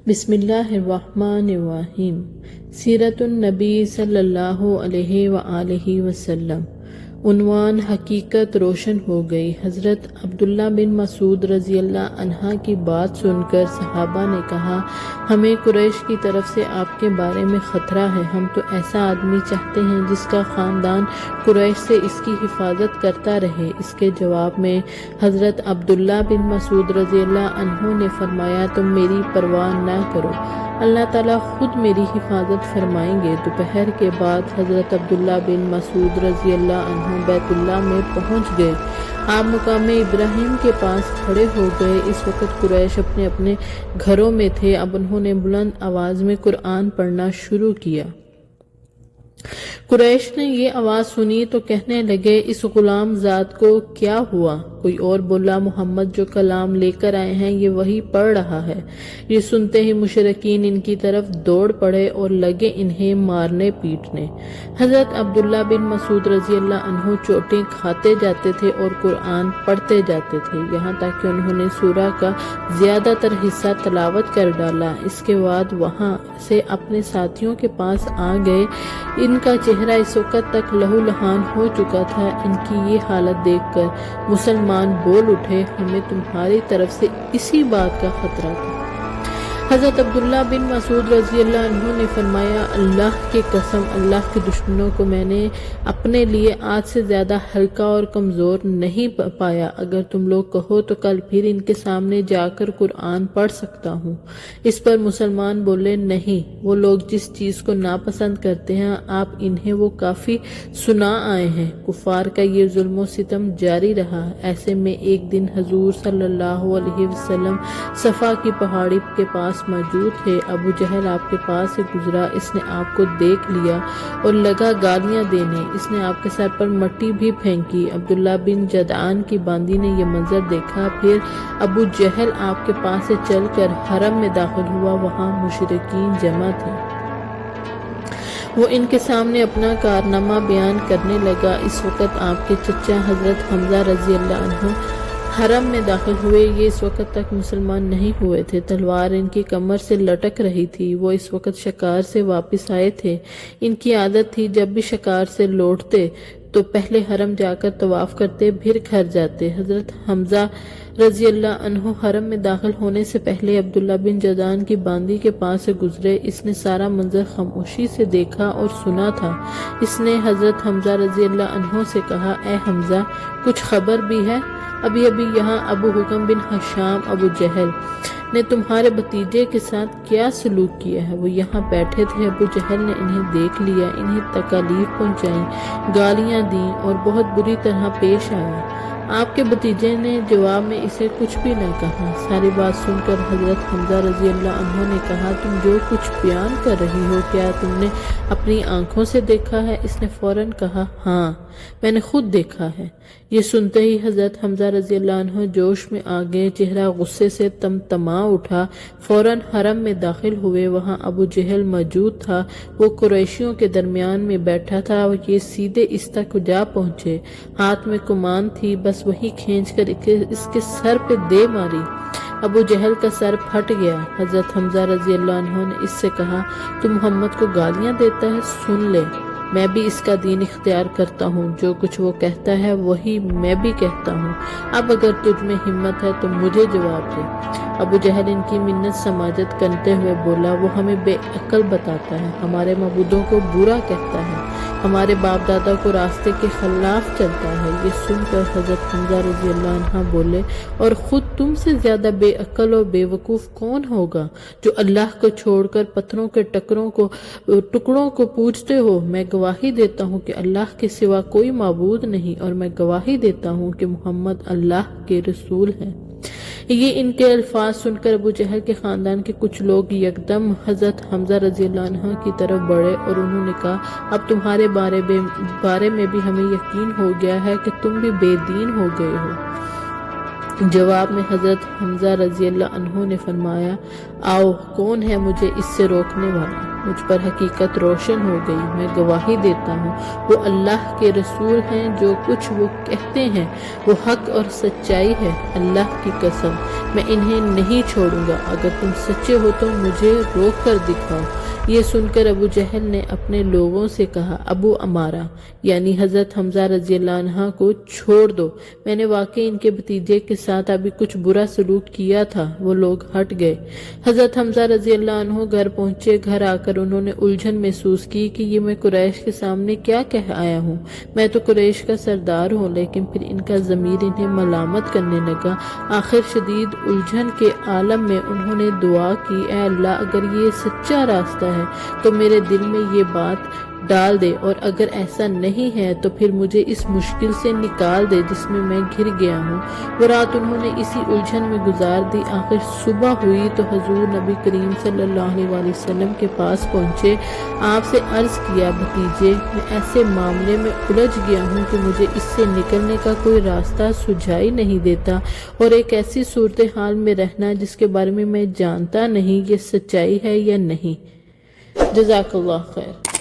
بسم اللہ الرحمن الرحیم۔ سیرت النبی صلی اللہ علیہ وآلہ وسلم۔ عنوان: حقیقت روشن ہو گئی۔ حضرت عبداللہ بن مسعود رضی اللہ عنہ کی بات سن کر صحابہ نے کہا، ہمیں قریش کی طرف سے آپ کے بارے میں خطرہ ہے۔ ہم تو ایسا آدمی چاہتے ہیں جس کا خاندان قریش سے اس کی حفاظت کرتا رہے۔ اس کے جواب میں حضرت عبداللہ بن مسعود رضی اللہ عنہ نے فرمایا، تم میری پرواہ نہ کرو، اللہ تعالیٰ خود میری حفاظت فرمائیں گے۔ دوپہر کے بعد حضرت عبداللہ بن مسعود رضی اللہ عنہ بیت اللہ میں پہنچ گئے۔ آپ مقام ابراہیم کے پاس کھڑے ہو گئے۔ اس وقت قریش اپنے اپنے گھروں میں تھے۔ اب انہوں نے بلند آواز میں قرآن پڑھنا شروع کیا۔ قریش نے یہ آواز سنی تو کہنے لگے، اس غلام زاد کو کیا ہوا؟ کوئی اور بولا، محمد جو کلام لے کر آئے ہیں یہ وہی پڑھ رہا ہے۔ یہ سنتے ہی مشرکین ان کی طرف دوڑ پڑے اور لگے انہیں مارنے پیٹنے۔ حضرت عبداللہ بن مسعود رضی اللہ عنہ چوٹیں کھاتے جاتے تھے اور قرآن پڑھتے جاتے تھے، یہاں تک کہ انہوں نے سورہ کا زیادہ تر حصہ تلاوت کر ڈالا۔ اس کے بعد وہاں سے اپنے ساتھیوں کے پاس آ گئے۔ ان کا چہرہ اس وقت تک لہو لہان ہو چکا تھا۔ ان کی یہ حالت دیکھ کر مسلمان بول اٹھے، ہمیں تمہاری طرف سے اسی بات کا خطرہ تھا۔ حضرت عبداللہ بن مسعود رضی اللہ عنہ نے فرمایا، اللہ کی قسم، اللہ کے دشمنوں کو میں نے اپنے لیے آج سے زیادہ ہلکا اور کمزور نہیں پایا۔ اگر تم لوگ کہو تو کل پھر ان کے سامنے جا کر قرآن پڑھ سکتا ہوں۔ اس پر مسلمان بولے، نہیں، وہ لوگ جس چیز کو ناپسند کرتے ہیں آپ انہیں وہ کافی سنا آئے ہیں۔ کفار کا یہ ظلم و ستم جاری رہا۔ ایسے میں ایک دن حضور صلی اللہ علیہ وسلم صفا کی پہاڑی کے پاس موجود تھے۔ ابو جہل آپ کے پاس سے گزرا۔ اس نے آپ کو دیکھ لیا اور لگا گالیاں دینے۔ اس نے آپ کے سر پر مٹی بھی پھینکی۔ عبداللہ بن جدعان کی باندی نے یہ منظر دیکھا۔ پھر ابو جہل آپ کے پاس سے چل کر حرم میں داخل ہوا۔ وہاں مشرکین جمع تھے۔ وہ ان کے سامنے اپنا کارنامہ بیان کرنے لگا۔ اس وقت آپ کے چچا حضرت حمزہ رضی اللہ عنہ حرم میں داخل ہوئے۔ یہ اس وقت تک مسلمان نہیں ہوئے تھے۔ تلوار ان کی کمر سے لٹک رہی تھی۔ وہ اس وقت شکار سے واپس آئے تھے۔ ان کی عادت تھی جب بھی شکار سے لوٹتے تو پہلے حرم جا کر طواف کرتے، پھر گھر جاتے۔ حضرت حمزہ رضی اللہ عنہ حرم میں داخل ہونے سے پہلے عبداللہ بن جدعان کی باندی کے پاس سے گزرے۔ اس نے سارا منظر خاموشی سے دیکھا اور سنا تھا۔ اس نے حضرت حمزہ رضی اللہ عنہ سے کہا، اے حمزہ، کچھ خبر بھی ہے؟ ابھی یہاں ابو حکم بن حشام ابو جہل نے تمہارے بھتیجے کے ساتھ کیا سلوک کیا ہے؟ وہ یہاں بیٹھے تھے۔ ابو جہل نے انہیں دیکھ لیا، انہیں تکالیف پہنچائیں، گالیاں دیں اور بہت بری طرح پیش آیا۔ آپ کے بھتیجے نے جواب میں اسے کچھ بھی نہ کہا۔ ساری بات سن کر حضرت حمزہ رضی اللہ عنہ نے کہا، تم جو کچھ بیان کر رہی ہو کیا تم نے اپنی آنکھوں سے دیکھا ہے؟ اس نے فوراً کہا، ہاں، میں نے خود دیکھا ہے۔ یہ سنتے ہی حضرت حمزہ رضی اللہ عنہ جوش میں آ گئے، چہرہ غصے سے تمتما اٹھا۔ فوراً حرم میں داخل ہوئے۔ وہاں ابو جہل موجود تھا۔ وہ قریشیوں کے درمیان میں بیٹھا تھا۔ یہ سیدھے اس تک جا پہنچے۔ ہاتھ میں کمان تھی، بس وہی کھینچ کر اس کے سر پہ دے ماری۔ ابو جہل کا سر پھٹ گیا۔ حضرت حمزہ رضی اللہ عنہ نے اس سے کہا، تو محمد کو گالیاں دیتا ہے؟ سن لے، میں بھی اس کا دین اختیار کرتا ہوں۔ جو کچھ وہ کہتا ہے وہی میں بھی کہتا ہوں۔ اب اگر تجھ میں ہمت ہے تو مجھے جواب دے۔ ابو جہل ان کی منت سماجت کرتے ہوئے بولا، وہ ہمیں بے عقل بتاتا ہے، ہمارے معبودوں کو برا کہتا ہے، ہمارے باپ دادا کو راستے کے خلاف چلتا ہے۔ یہ سن کر حضرت حمزہ رضی اللہ عنہ بولے، اور خود تم سے زیادہ بے عقل اور بے وقوف کون ہوگا جو اللہ کو چھوڑ کر پتھروں کے ٹکڑوں کو پوجتے ہو؟ میں گواہی دیتا ہوں کہ اللہ کے سوا کوئی معبود نہیں، اور میں گواہی دیتا ہوں کہ محمد اللہ کے رسول ہیں۔ یہ ان کے الفاظ سن کر ابو جہل کے خاندان کے کچھ لوگ یکدم حضرت حمزہ رضی اللہ عنہ کی طرف بڑھے اور انہوں نے کہا، اب تمہارے بارے میں بھی ہمیں یقین ہو گیا ہے کہ تم بھی بے دین ہو گئے ہو۔ جواب میں حضرت حمزہ رضی اللہ عنہ نے فرمایا، آؤ، کون ہے مجھے اس سے روکنے والا؟ مجھ پر حقیقت روشن ہو گئی۔ میں گواہی دیتا ہوں وہ اللہ کے رسول ہیں، جو کچھ وہ کہتے ہیں وہ حق اور سچائی ہے۔ اللہ کی قسم میں انہیں نہیں چھوڑوں گا، اگر تم سچے ہو تو مجھے روک کر دکھاؤ۔ یہ سن کر ابو جہل نے اپنے لوگوں سے کہا، ابو عمارہ یعنی حضرت حمزہ رضی اللہ عنہ کو چھوڑ دو، میں نے واقعی ان کے بھتیجے کے ساتھ ابھی کچھ برا سلوک کیا تھا۔ وہ لوگ ہٹ گئے۔ حضرت حمزہ رضی اللہ عنہ گھر پہنچے۔ گھر آ کر انہوں نے الجھن محسوس کی کہ یہ میں قریش کے سامنے کیا کہہ آیا ہوں۔ میں تو قریش کا سردار ہوں، لیکن پھر ان کا ضمیر انہیں ملامت کرنے لگا۔ آخر شدید الجھن کے عالم میں انہوں نے دعا کی، اے اللہ اگر یہ سچا راستہ ہے تو میرے دل میں یہ بات ڈال دے، اور اگر ایسا نہیں ہے تو پھر مجھے اس مشکل سے نکال دے جس میں میں گر گیا ہوں۔ وہ رات انہوں نے اسی الجھن میں گزار دی۔ آخر صبح ہوئی تو حضور نبی کریم صلی اللہ علیہ وسلم کے پاس پہنچے۔ آپ سے عرض کیا، بھتیجے میں ایسے معاملے میں الجھ گیا ہوں کہ مجھے اس سے نکلنے کا کوئی راستہ سجائی نہیں دیتا، اور ایک ایسی صورتحال میں رہنا جس کے بارے میں جانتا نہیں یہ سچائی ہے یا نہیں۔ جزاک اللہ خیر۔